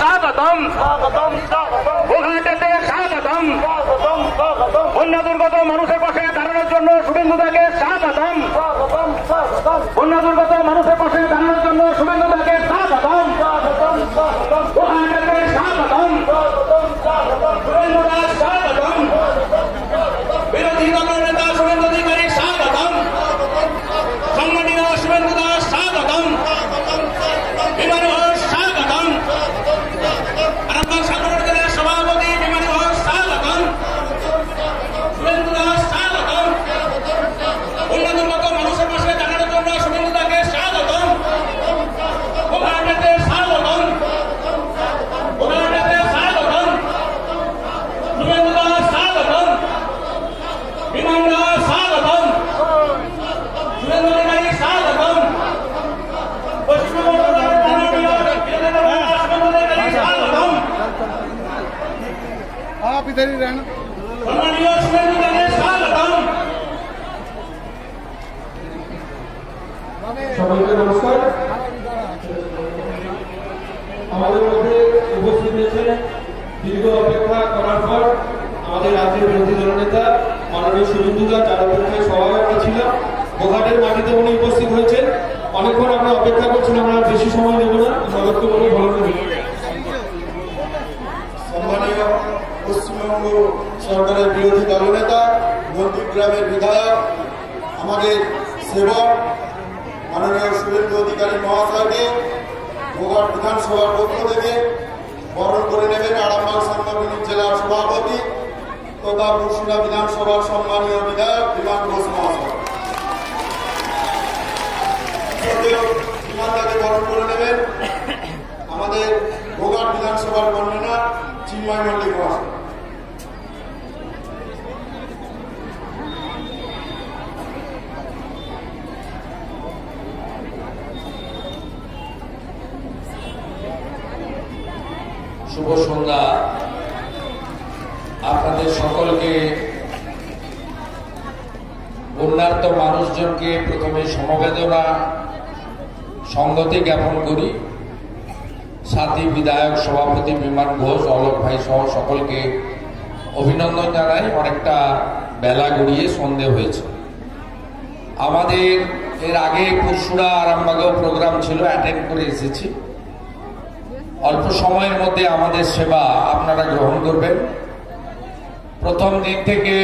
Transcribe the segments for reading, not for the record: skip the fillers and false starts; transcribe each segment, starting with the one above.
স্বাগতম, গোঘাটেতে স্বাগতম, বন্যা দুর্গত মানুষের পাশে দাঁড়ানোর জন্য শুভেন্দুদাকে স্বাগতম, বন্যা দুর্গত মানুষের পাশে দাঁড়ানোর জন্য শুভেন্দুদাকে স্বাগতম, গোঘাটেতে স্বাগতম, শুভেন্দুদা স্বাগতম, বিরোধী দলের নেতা শুভেন্দু অধিকারী স্বাগতম, সম্মানীয় শুভেন্দুদা স্বাগতম, বিমান ঘোষ স্বাগতম, আরামবাগ সাধারণ জেলার সভাপতি বিমান ঘোষ স্বাগতম, শুভেন্দুদা স্বাগতম, বন্যা দুর্গত মানুষের পাশে দাঁড়ানোর জন্য শুভেন্দুদাকে স্বাগতম, গোঘাটেতে স্বাগতম, গোঘাটেতে স্বাগতম, শুভেন্দুদা স্বাগতম, বিমান ঘোষ স্বাগতম, শুভেন্দু অধিকারী স্বাগতম, পশ্চিম বর্ধমানের মাননীয় স্বাগতম, आप इधर ही रहना। সম্মানীয় শুভেন্দুদাকে স্বাগতম। সবাইকে নমস্কার। আমাদের মধ্যে উপস্থিত হয়েছেন দীর্ঘ অপেক্ষা করার পর আমাদের রাজ্যের বিরোধী দলনেতা মাননীয় শুভেন্দুদা, যার অপেক্ষায় সবাই আমরা ছিলাম। গোঘাটের মাটিতে উনি উপস্থিত হয়েছেন। অনেকক্ষণ আমরা অপেক্ষা করছিলাম, আমরা বেশি সময় নেব না, আমরা বক্তব্য ভালো করি। সম্মানীয় পশ্চিমবঙ্গ সরকারের বিরোধী দলনেতা, নন্দীগ্রামের বিধায়ক, আমাদের সেবক মাননীয় শুভেন্দু অধিকারী মহাশয়কে গোঘাট বিধানসভার পক্ষ থেকে বরণ করে নেবেন আরামবাগ সাংগঠনিক জেলার সভাপতি তথা মুর্শিদা বিধানসভার সম্মানীয় বিধায়ক বিমান ঘোষ মহাশয়। বিমানটাকে বরণ করে নেবেন আমাদের গোঘাট বিধানসভার কনভেনর চিন্ময় মল্লিক মহাশয়। শুভ সন্ধ্যা। আপনাদের সকলকে, বন্যার্ত মানুষজনকে প্রথমে সমবেদনা সংগতি জ্ঞাপন করি। সাথী বিধায়ক, সভাপতি বিমান ঘোষ, অলোক ভাই সহ সকলকে অভিনন্দন জানাই। অনেকটা বেলা গড়িয়ে সন্ধে হয়েছে। আমাদের এর আগে পুরসুরা আরামবাগেও প্রোগ্রাম ছিল, অ্যাটেন্ড করে এসেছি। অল্প সময়ের মধ্যে আমাদের সেবা আপনারা গ্রহণ করবেন। প্রথম দিন থেকে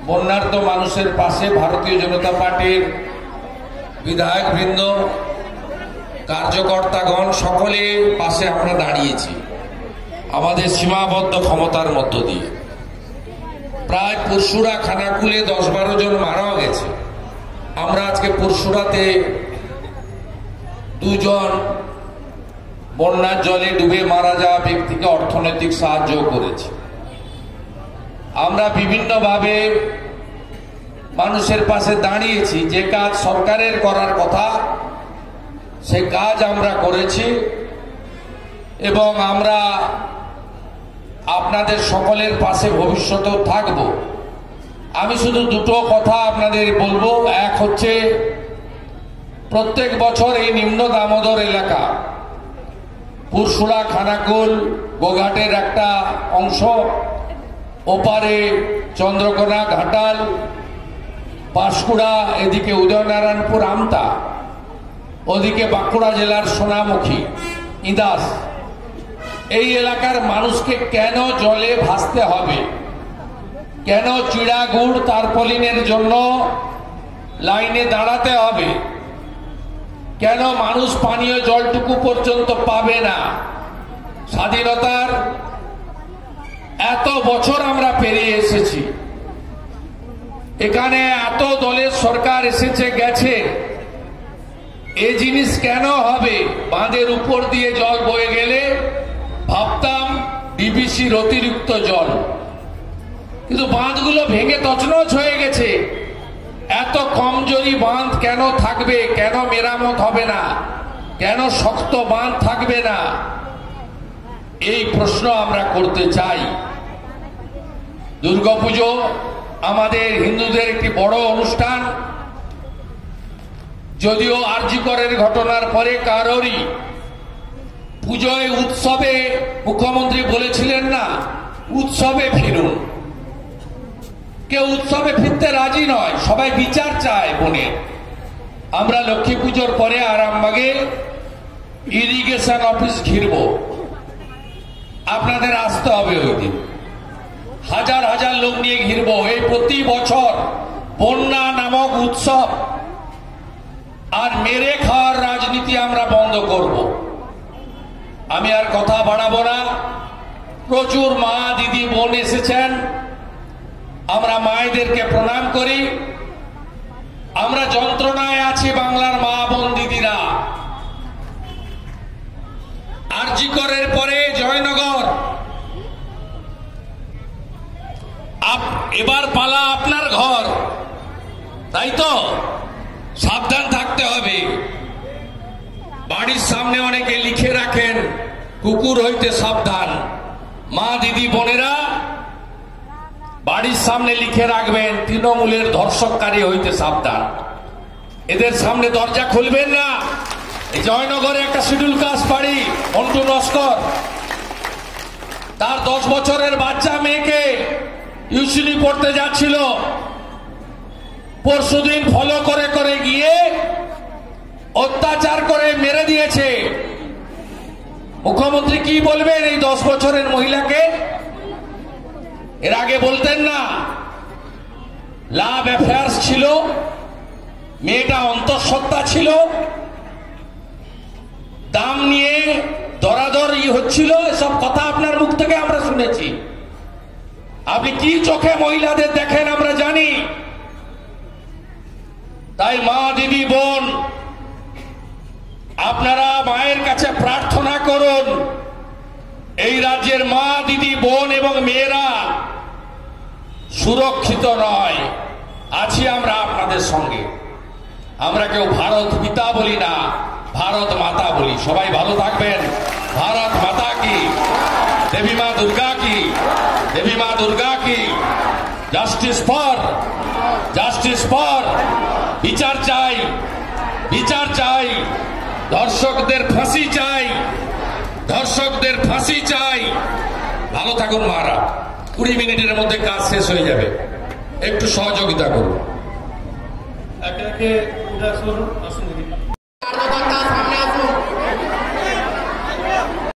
বন্যার্ত মানুষের পাশে ভারতীয় জনতা পার্টির বিধায়ক বৃন্দ, কার্যকর্তাগণ সকলের পাশে আমরা দাঁড়িয়েছি আমাদের সীমাবদ্ধ ক্ষমতার মধ্য দিয়ে। প্রায় পুরসুরা খানাকুলে 10-12 জন মারাও গেছে। আমরা আজকে পুরসুরাতে 2 জন বন্যার জলে ডুবে মারা যাওয়া ব্যক্তিকে অর্থনৈতিক সাহায্য করেছি। আমরা বিভিন্নভাবে মানুষের পাশে দাঁড়িয়েছি। যে কাজ সরকারের করার কথা সে কাজ আমরা করেছি এবং আমরা আপনাদের সকলের পাশে ভবিষ্যতেও থাকব। আমি শুধু দুটো কথা আপনাদের বলবো। এক হচ্ছে, প্রত্যেক বছর এই নিম্ন দামোদর এলাকা, পুরসুরা খানাকুল গোঘাটের একটা অংশ, ওপারে চন্দ্রকোনা ঘাটাল পাঁশকুড়া, এদিকে উদয়নারায়ণপুর আমতা, ওদিকে বাঁকুড়া জেলার সোনামুখী ইদাস, এই এলাকার মানুষকে কেন জলে ভাসতে হবে, কেন চিড়াগুড় তারপলিনের জন্য লাইনে দাঁড়াতে হবে, কেন মানুষ পানীয় জলটুকু পর্যন্ত পাবে না। স্বাধীনতার এত বছর আমরা পেরিয়ে এসেছি, এখানে এত দলের সরকার এসেছে গেছে, এই জিনিস কেন হবে? বাঁধের উপর দিয়ে জল বয়ে গেলে ভাবতাম ডিবিসির অতিরিক্ত জল, কিন্তু বাঁধগুলো ভেঙে তছনছ হয়ে গেছে। এত কমজোরি বাঁধ কেন থাকবে? কেন মেরামত হবে না? কেন শক্ত বাঁধ থাকবে না? এই প্রশ্ন আমরা করতে চাই। দুর্গাপুজো আমাদের হিন্দুদের একটি বড় অনুষ্ঠান। যদিও আরজি করের ঘটনার পরে কারোরই পুজোয় উৎসবে মুখ্যমন্ত্রী বলেছিলেন না উৎসবে ফিরুন, কেউ উৎসবে ফিরতে রাজি নয়, সবাই বিচার চায় বোনের। আমরা লক্ষ্মী পুজোর পরে আরামবাগে ইরিগেশন অফিস ঘিরব, আপনাদের আসতে হবে ওই দিন, হাজার হাজার লোক নিয়ে ঘিরব। এই প্রতি বছর বন্যা নামক উৎসব আর মেরে খাওয়ার রাজনীতি আমরা বন্ধ করব। আমি আর কথা বাড়াবো না। প্রচুর মা দিদি বোন এসেছেন, আমরা মায়েদেরকে প্রণাম করি। আমরা যন্ত্রণায় আছি বাংলার মা বোন দিদিরা। আরজি করের পরে জয়নগর, এবার পালা আপনার ঘর, তাই তো? সাবধান থাকতে হবে। বাড়ির সামনে অনেকে লিখে রাখেন কুকুর হইতে সাবধান। মা দিদি বোনেরা বাড়ির সামনে লিখে রাখবেন তৃণমূলের ধর্ষককারী হইতে সাবধান। এদের সামনে দরজা খুলবেন না। এই জয়নগরে একটা শিডিউল কাস্ট বাড়ি, মন্টু নস্কর, তার 10 বছরের বাচ্চা মেয়েকে টিউশনি পড়তে যাচ্ছিল, পরশুদিন ফলো করে করে গিয়ে অত্যাচার করে মেরে দিয়েছে। মুখ্যমন্ত্রী কি বলবেন এই 10 বছরের মহিলাকে? এর আগে বলতেন না লাভ অ্যাফেয়ার্স ছিল, মেয়েটা অন্তঃসত্ত্বা ছিল, দাম নিয়ে দরাদরি হচ্ছিল, এসব কথা আপনার মুখ থেকে আমরা শুনেছি। আপনি কি চোখে মহিলাদের দেখেন আমরা জানি। তাই মা দিদি বোন, আপনারা মায়ের কাছে প্রার্থনা করুন এই রাজ্যের মা দিদি বোন এবং মেয়েরা সুরক্ষিত নয়। আছি আমরা আপনাদের সঙ্গে। আমরা কেউ ভারত পিতা বলি না, ভারত মাতা বলি। সবাই ভালো থাকবেন। ভারত মাতা কি, দেবী মা দুর্গা কি, দেবী মা দুর্গা কি। Justice for, justice for. বিচার চাই, বিচার চাই। ধর্ষকদের ফাঁসি চাই, ধর্ষকদের ফাঁসি চাই। ভালো থাকুন মারা। 20 মিনিটের মধ্যে কাজ শেষ হয়ে যাবে, একটু সহযোগিতা করুন। একে একে উঠে আসুন।